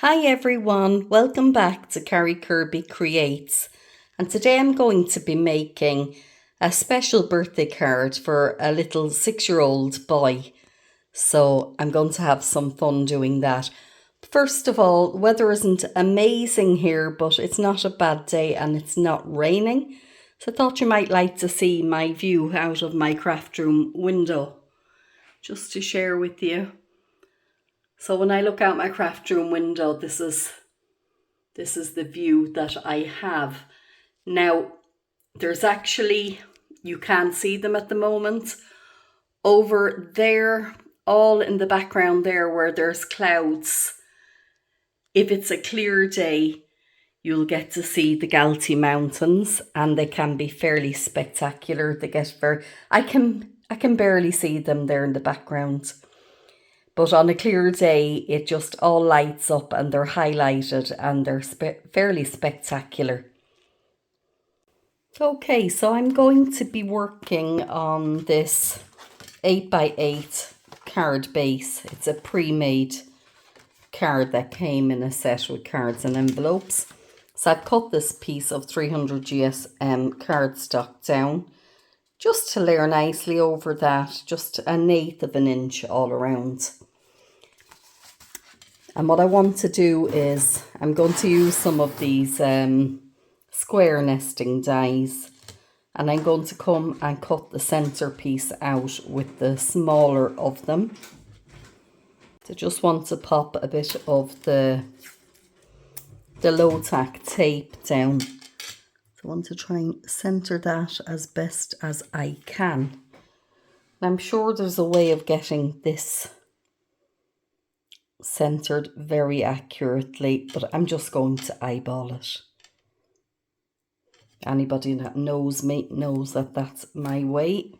Hi everyone, welcome back to Carrie Kirby Creates, and today I'm going to be making a special birthday card for a little 6-year-old boy. So I'm going to have some fun doing that. First of all, the weather isn't amazing here, but it's not a bad day and it's not raining. So I thought you might like to see my view out of my craft room window, just to share with you. So when I look out my craft room window, this is the view that I have. Now, there's actually, you can't see them at the moment. Over there, all in the background there where there's clouds, if it's a clear day, you'll get to see the Galtee Mountains, and they can be fairly spectacular. They get very, I can barely see them there in the background. But on a clear day, it just all lights up and they're highlighted and they're fairly spectacular. Okay, so I'm going to be working on this 8x8 card base. It's a pre-made card that came in a set with cards and envelopes. So I've cut this piece of 300 GSM cardstock down just to layer nicely over that, just 1/8 of an inch all around. And what I want to do is I'm going to use some of these square nesting dies, and I'm going to come and cut the center piece out with the smaller of them. So just want to pop a bit of the low-tack tape down. So I want to try and center that as best as I can. And I'm sure there's a way of getting this centered very accurately, but I'm just going to eyeball it. Anybody that knows me knows that that's my way.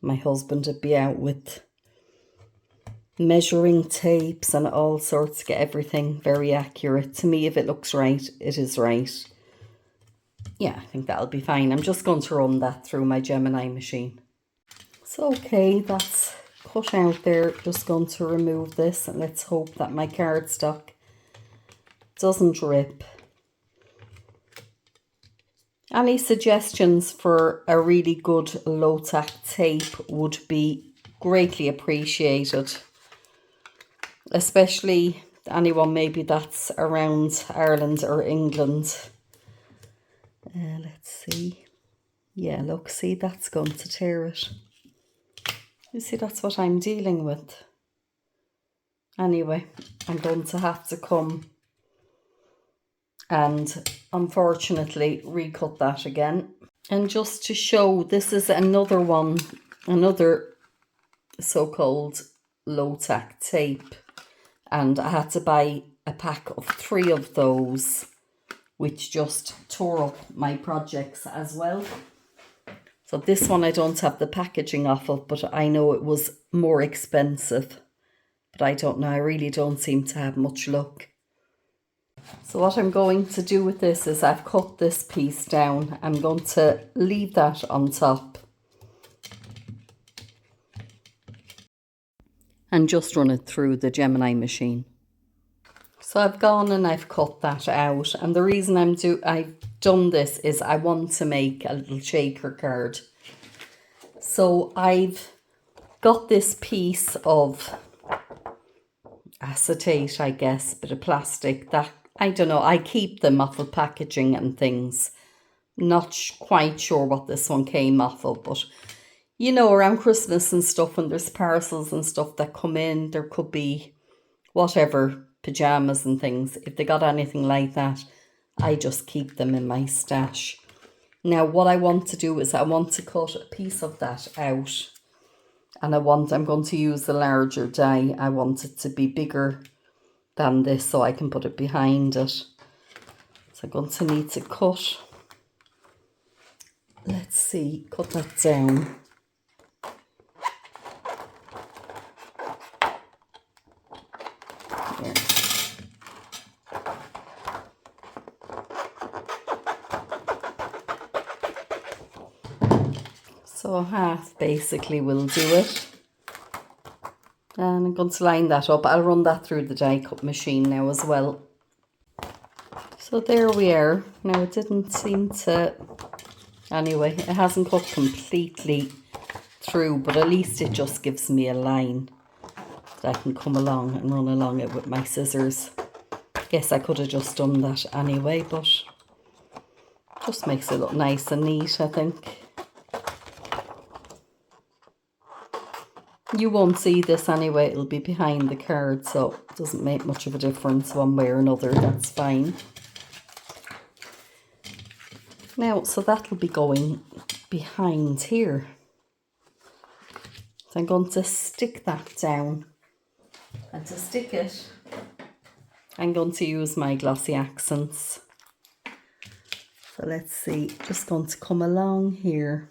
My husband would be out with measuring tapes and all sorts to get everything very accurate. To me, if it looks right, it is right. Yeah, I think that'll be fine. I'm just going to run that through my Gemini machine. So okay, that's cut out there. Just going to remove this, and let's hope that my cardstock doesn't rip. Any suggestions for a really good low-tack tape would be greatly appreciated, especially anyone maybe that's around Ireland or England. Let's see. Yeah, look, see, that's going to tear it. You see, that's what I'm dealing with. Anyway, I'm going to have to come and unfortunately recut that again. And just to show, this is another one, another so-called low-tack tape. And I had to buy a pack of 3 of those, which just tore up my projects as well. So this one I don't have the packaging off of, but I know it was more expensive. But I don't know, I really don't seem to have much luck. So what I'm going to do with this is I've cut this piece down. I'm going to leave that on top and just run it through the Gemini machine. So I've gone and I've cut that out, and the reason I've done this is I want to make a little shaker card. So I've got this piece of acetate, I guess, bit of plastic that, I don't know, I keep them off of packaging and things. Not quite sure what this one came off of, but you know, around Christmas and stuff, when there's parcels and stuff that come in, there could be whatever, pajamas and things. If they got anything like that, I just keep them in my stash. Now what I want to do is I want to cut a piece of that out, and I'm going to use the larger die. I want it to be bigger than this so I can put it behind it. So I'm going to need to cut, let's see, cut that down. There. So half basically will do it. And I'm going to line that up. I'll run that through the die cut machine now as well. So there we are. Now it didn't seem to, anyway, it hasn't cut completely through, but at least it just gives me a line that I can come along and run along it with my scissors. Guess I could have just done that anyway, but just makes it look nice and neat, I think. You won't see this anyway, it'll be behind the card, so it doesn't make much of a difference one way or another, that's fine. Now, so that'll be going behind here. So I'm going to stick that down, and to stick it, I'm going to use my glossy accents. So let's see, just going to come along here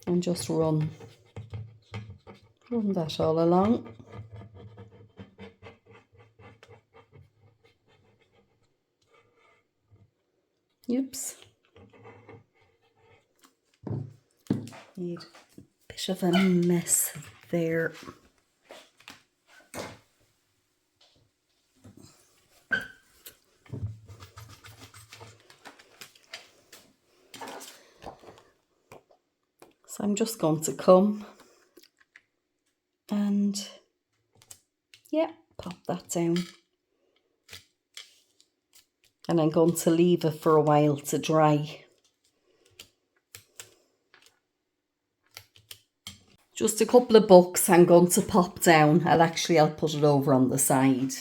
and just run that all along. Oops. Need a bit of a mess there. So I'm just going to come and, yeah, pop that down. And I'm going to leave it for a while to dry. Just a couple of books I'm going to pop down. I'll put it over on the side.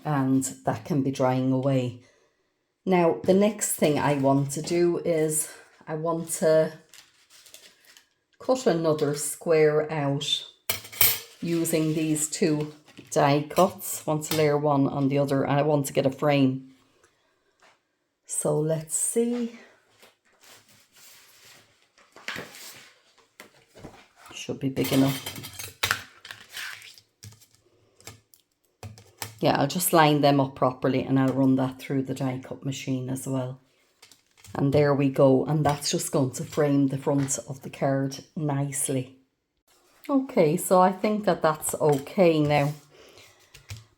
And that can be drying away. Now, the next thing I want to do is I want to cut another square out using these two die cuts. I want to layer one on the other, and I want to get a frame. So let's see. Should be big enough. Yeah, I'll just line them up properly and I'll run that through the die cut machine as well. And there we go. And that's just going to frame the front of the card nicely. Okay, so I think that that's okay now.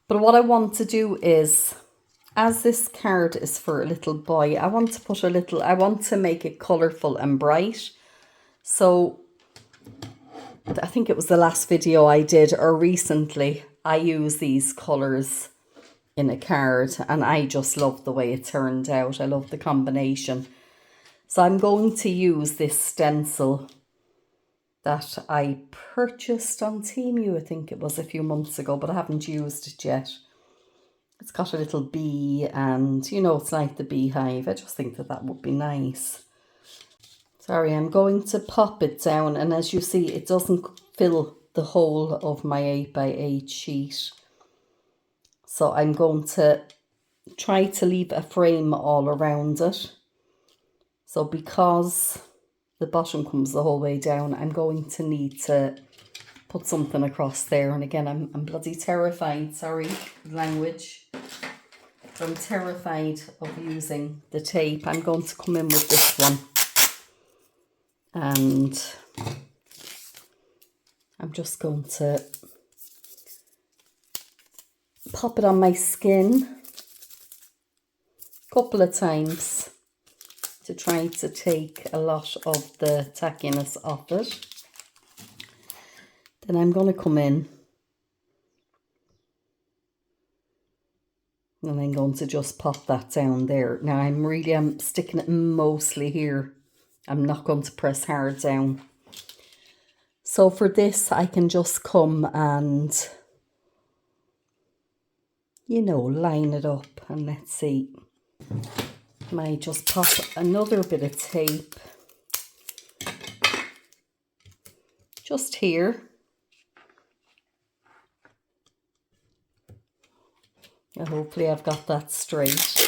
But what I want to do is, as this card is for a little boy, I want to make it colourful and bright. So I think it was the last video I did, or recently, I use these colours in a card and I just love the way it turned out. I love the combination. So I'm going to use this stencil that I purchased on Temu, I think it was a few months ago, but I haven't used it yet. It's got a little bee and, you know, it's like the beehive. I just think that would be nice. Sorry, I'm going to pop it down, and as you see, it doesn't fill the whole of my 8x8 sheet. So I'm going to try to leave a frame all around it. So because the bottom comes the whole way down, I'm going to need to put something across there. And again, I'm bloody terrified, sorry, language. I'm terrified of using the tape. I'm going to come in with this one. And I'm just going to pop it on my skin a couple of times to try to take a lot of the tackiness off it. Then I'm going to come in and I'm going to just pop that down there. Now I'm sticking it mostly here. I'm not going to press hard down. So for this, I can just come and, you know, line it up. And let's see, might just pop another bit of tape just here. And hopefully I've got that straight.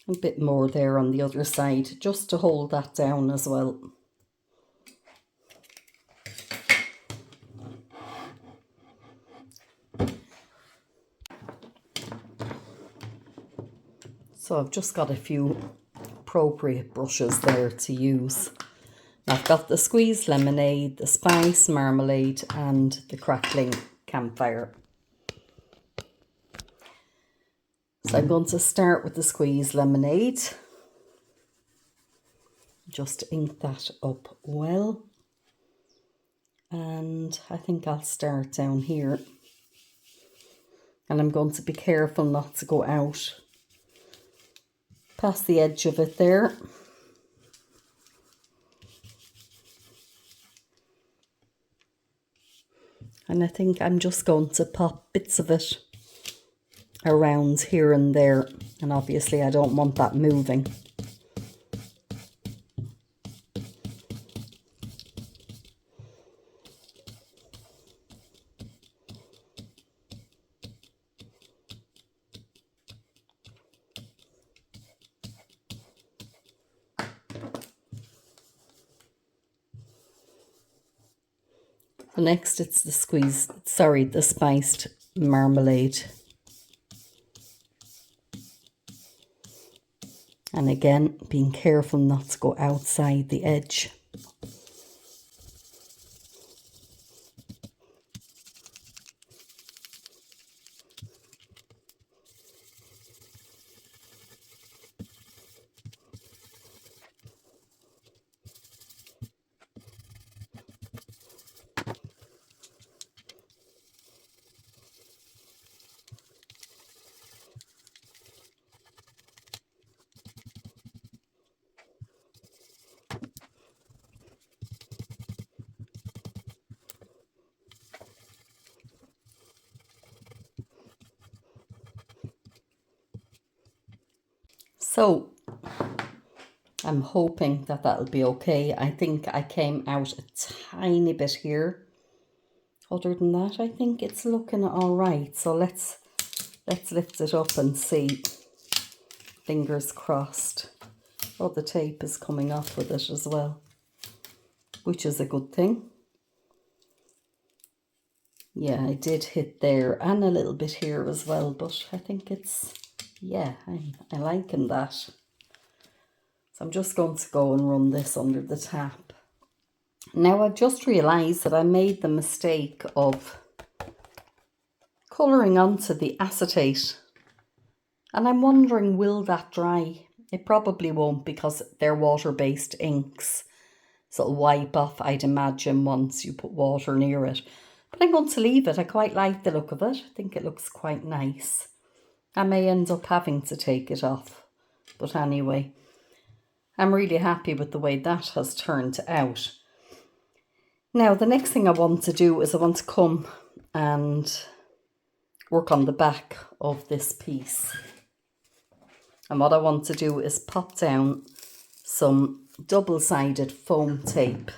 A bit more there on the other side, just to hold that down as well. So I've just got a few appropriate brushes there to use. I've got the squeezed lemonade, the spice marmalade and the crackling campfire. So I'm going to start with the squeezed lemonade. Just ink that up well. And I think I'll start down here. And I'm going to be careful not to go out past the edge of it there. And I think I'm just going to pop bits of it around here and there. And obviously I don't want that moving. Next it's the spiced marmalade. And again, being careful not to go outside the edge. So I'm hoping that that'll be okay. I think I came out a tiny bit here. Other than that, I think it's looking all right. So let's lift it up and see. Fingers crossed. Oh, the tape is coming off with it as well, which is a good thing. Yeah, I did hit there and a little bit here as well, but I think it's, yeah, I'm liking that. So I'm just going to go and run this under the tap. Now I've just realised that I made the mistake of colouring onto the acetate. And I'm wondering, will that dry? It probably won't because they're water-based inks. So it'll wipe off, I'd imagine, once you put water near it. But I'm going to leave it. I quite like the look of it. I think it looks quite nice. I may end up having to take it off. But anyway, I'm really happy with the way that has turned out. Now, the next thing I want to do is I want to come and work on the back of this piece. And what I want to do is pop down some double-sided foam tape.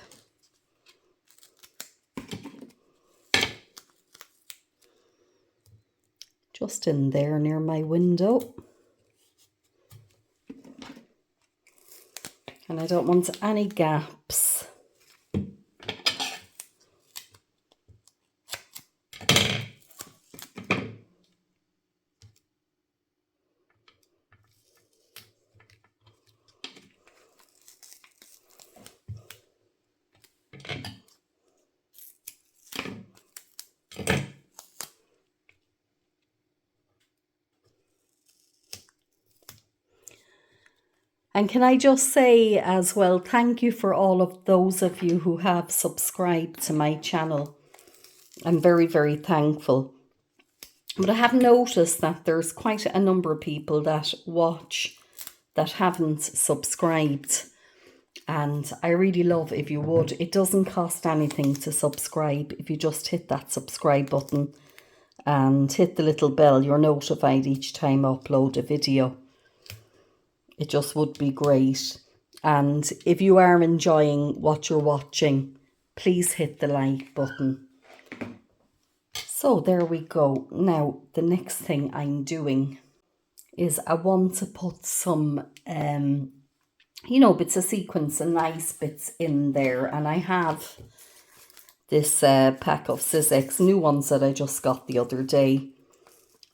Just in there near my window. And I don't want any gaps. And can I just say as well, thank you for all of those of you who have subscribed to my channel. I'm very, very thankful. But I have noticed that there's quite a number of people that watch that haven't subscribed. And I really love if you would. It doesn't cost anything to subscribe. If you just hit that subscribe button and hit the little bell, you're notified each time I upload a video. It just would be great. And if you are enjoying what you're watching, please hit the like button. So there we go. Now, the next thing I'm doing is I want to put some, bits of sequins and nice bits in there. And I have this pack of sizzex, new ones that I just got the other day.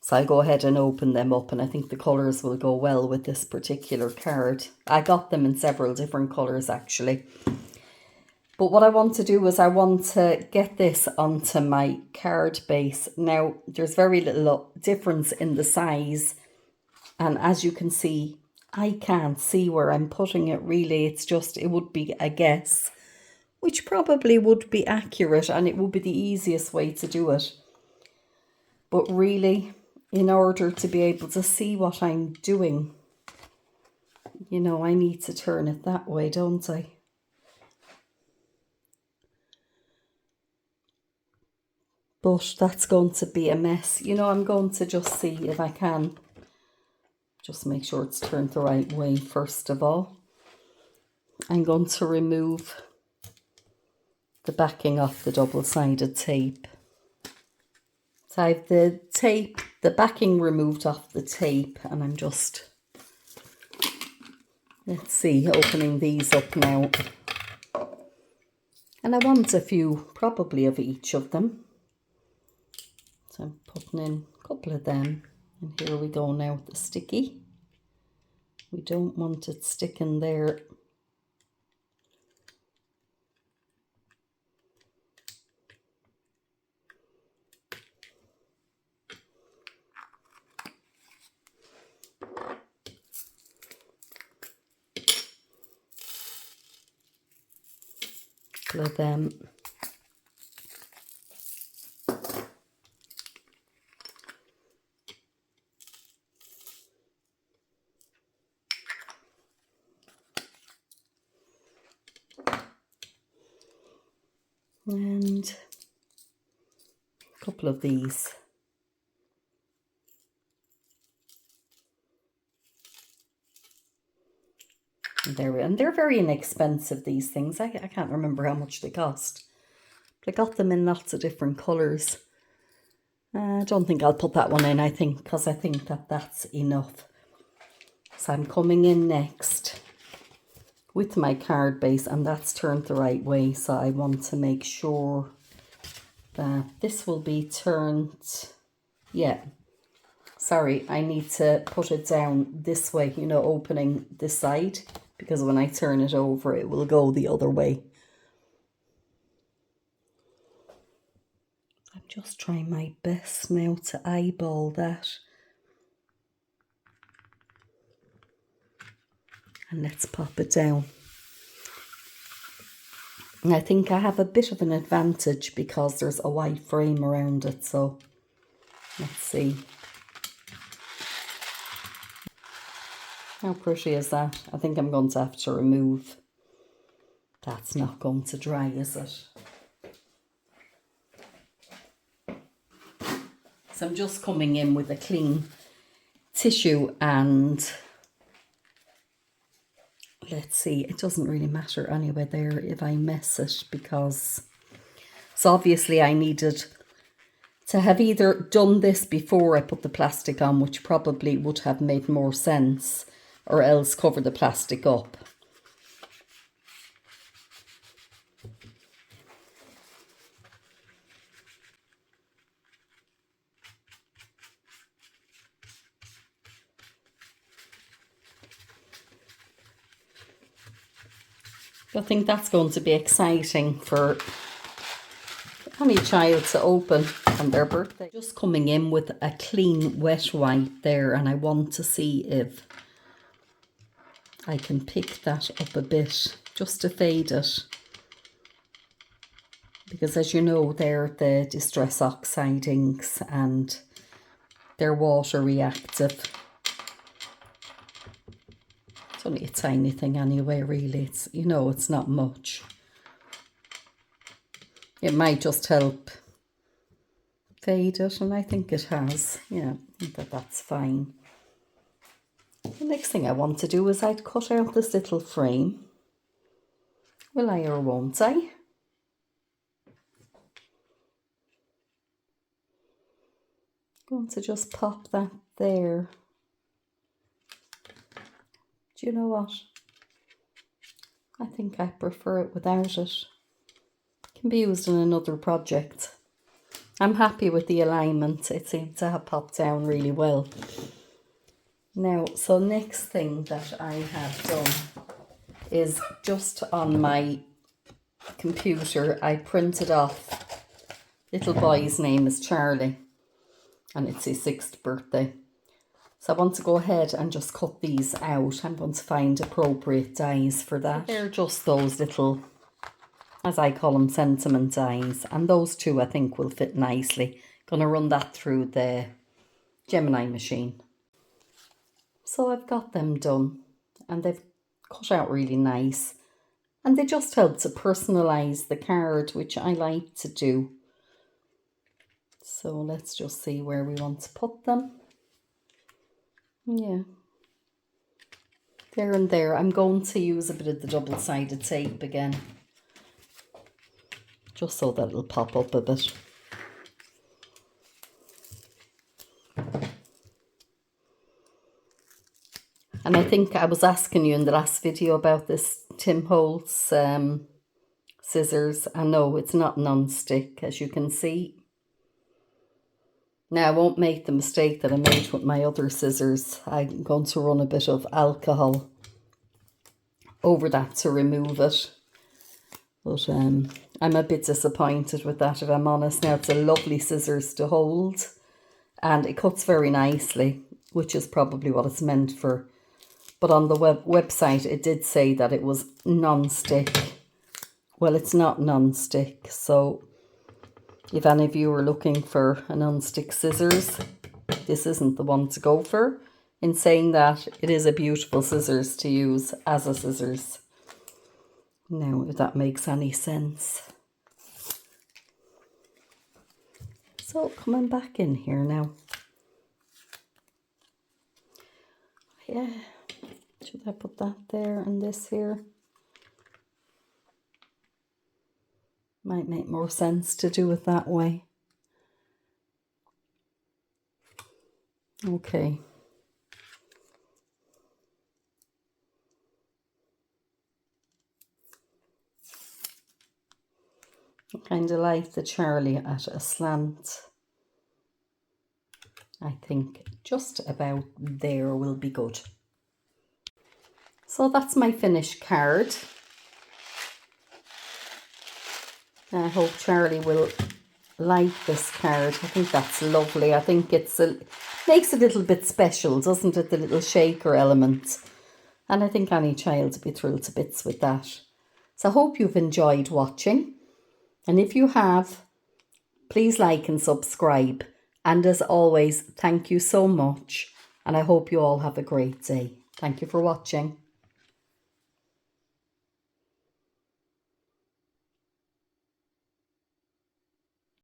So I'll go ahead and open them up, and I think the colours will go well with this particular card. I got them in several different colours actually. But what I want to do is I want to get this onto my card base. Now, there's very little difference in the size. And as you can see, I can't see where I'm putting it really. It's just, it would be a guess, which probably would be accurate and it would be the easiest way to do it. But really, in order to be able to see what I'm doing, you know, I need to turn it that way, don't I? But that's going to be a mess. You know, I'm going to just see if I can just make sure it's turned the right way first of all. I'm going to remove the backing off the double-sided tape. So I have the tape, the backing removed off the tape, and I'm just, let's see, opening these up now. And I want a few, probably of each of them. So I'm putting in a couple of them. And here we go now with the sticky. We don't want it sticking there. Couple of them. And a couple of these. And they're very inexpensive, these things. I can't remember how much they cost. But I got them in lots of different colours. I don't think I'll put that one in, because I think that that's enough. So I'm coming in next with my card base, and that's turned the right way. So I want to make sure that this will be turned, yeah. Sorry, I need to put it down this way, you know, opening this side, because when I turn it over, it will go the other way. I'm just trying my best now to eyeball that. And let's pop it down. And I think I have a bit of an advantage because there's a white frame around it, so let's see. How pretty is that? I think I'm going to have to remove. That's not going to dry, is it? So I'm just coming in with a clean tissue and let's see, it doesn't really matter anyway there if I mess it, because so obviously I needed to have either done this before I put the plastic on, which probably would have made more sense, or else cover the plastic up. I think that's going to be exciting for any child to open on their birthday. Just coming in with a clean wet white there, and I want to see if I can pick that up a bit just to fade it, because as you know, they're the Distress Oxide inks and they're water reactive. It's only a tiny thing anyway, really. It's, you know, it's not much. It might just help fade it, and I think it has. Yeah, I think that's fine. The next thing I want to do is I'd cut out this little frame. Will I or won't I? Going to just pop that there. Do you know what? I think I prefer it without it. It can be used in another project. I'm happy with the alignment. It seems to have popped down really well. Now, so next thing that I have done is just on my computer, I printed off little boy's name is Charlie, and it's his 6th birthday. So I want to go ahead and just cut these out. I'm going to find appropriate dies for that. They're just those little, as I call them, sentiment dies. And those two I think will fit nicely. Going to run that through the Gemini machine. So I've got them done and they've cut out really nice. And they just help to personalise the card, which I like to do. So let's just see where we want to put them. Yeah, there and there. I'm going to use a bit of the double-sided tape again, just so that it'll pop up a bit. And I think I was asking you in the last video about this Tim Holtz scissors. I know it's not non-stick, as you can see. Now, I won't make the mistake that I made with my other scissors. I'm going to run a bit of alcohol over that to remove it. But I'm a bit disappointed with that, if I'm honest. Now, it's a lovely scissors to hold. And it cuts very nicely, which is probably what it's meant for. But on the website, it did say that it was non-stick. Well, it's not non-stick, so if any of you are looking for a non-stick scissors, this isn't the one to go for. In saying that, it is a beautiful scissors to use as a scissors. Now, if that makes any sense. So, coming back in here now. Yeah, should I put that there and this here? Might make more sense to do it that way. Okay. I kind of like the Charlie at a slant. I think just about there will be good. So that's my finished card. I hope Charlie will like this card. I think that's lovely. I think makes it a little bit special, doesn't it? The little shaker element. And I think any child would be thrilled to bits with that. So I hope you've enjoyed watching. And if you have, please like and subscribe. And as always, thank you so much. And I hope you all have a great day. Thank you for watching.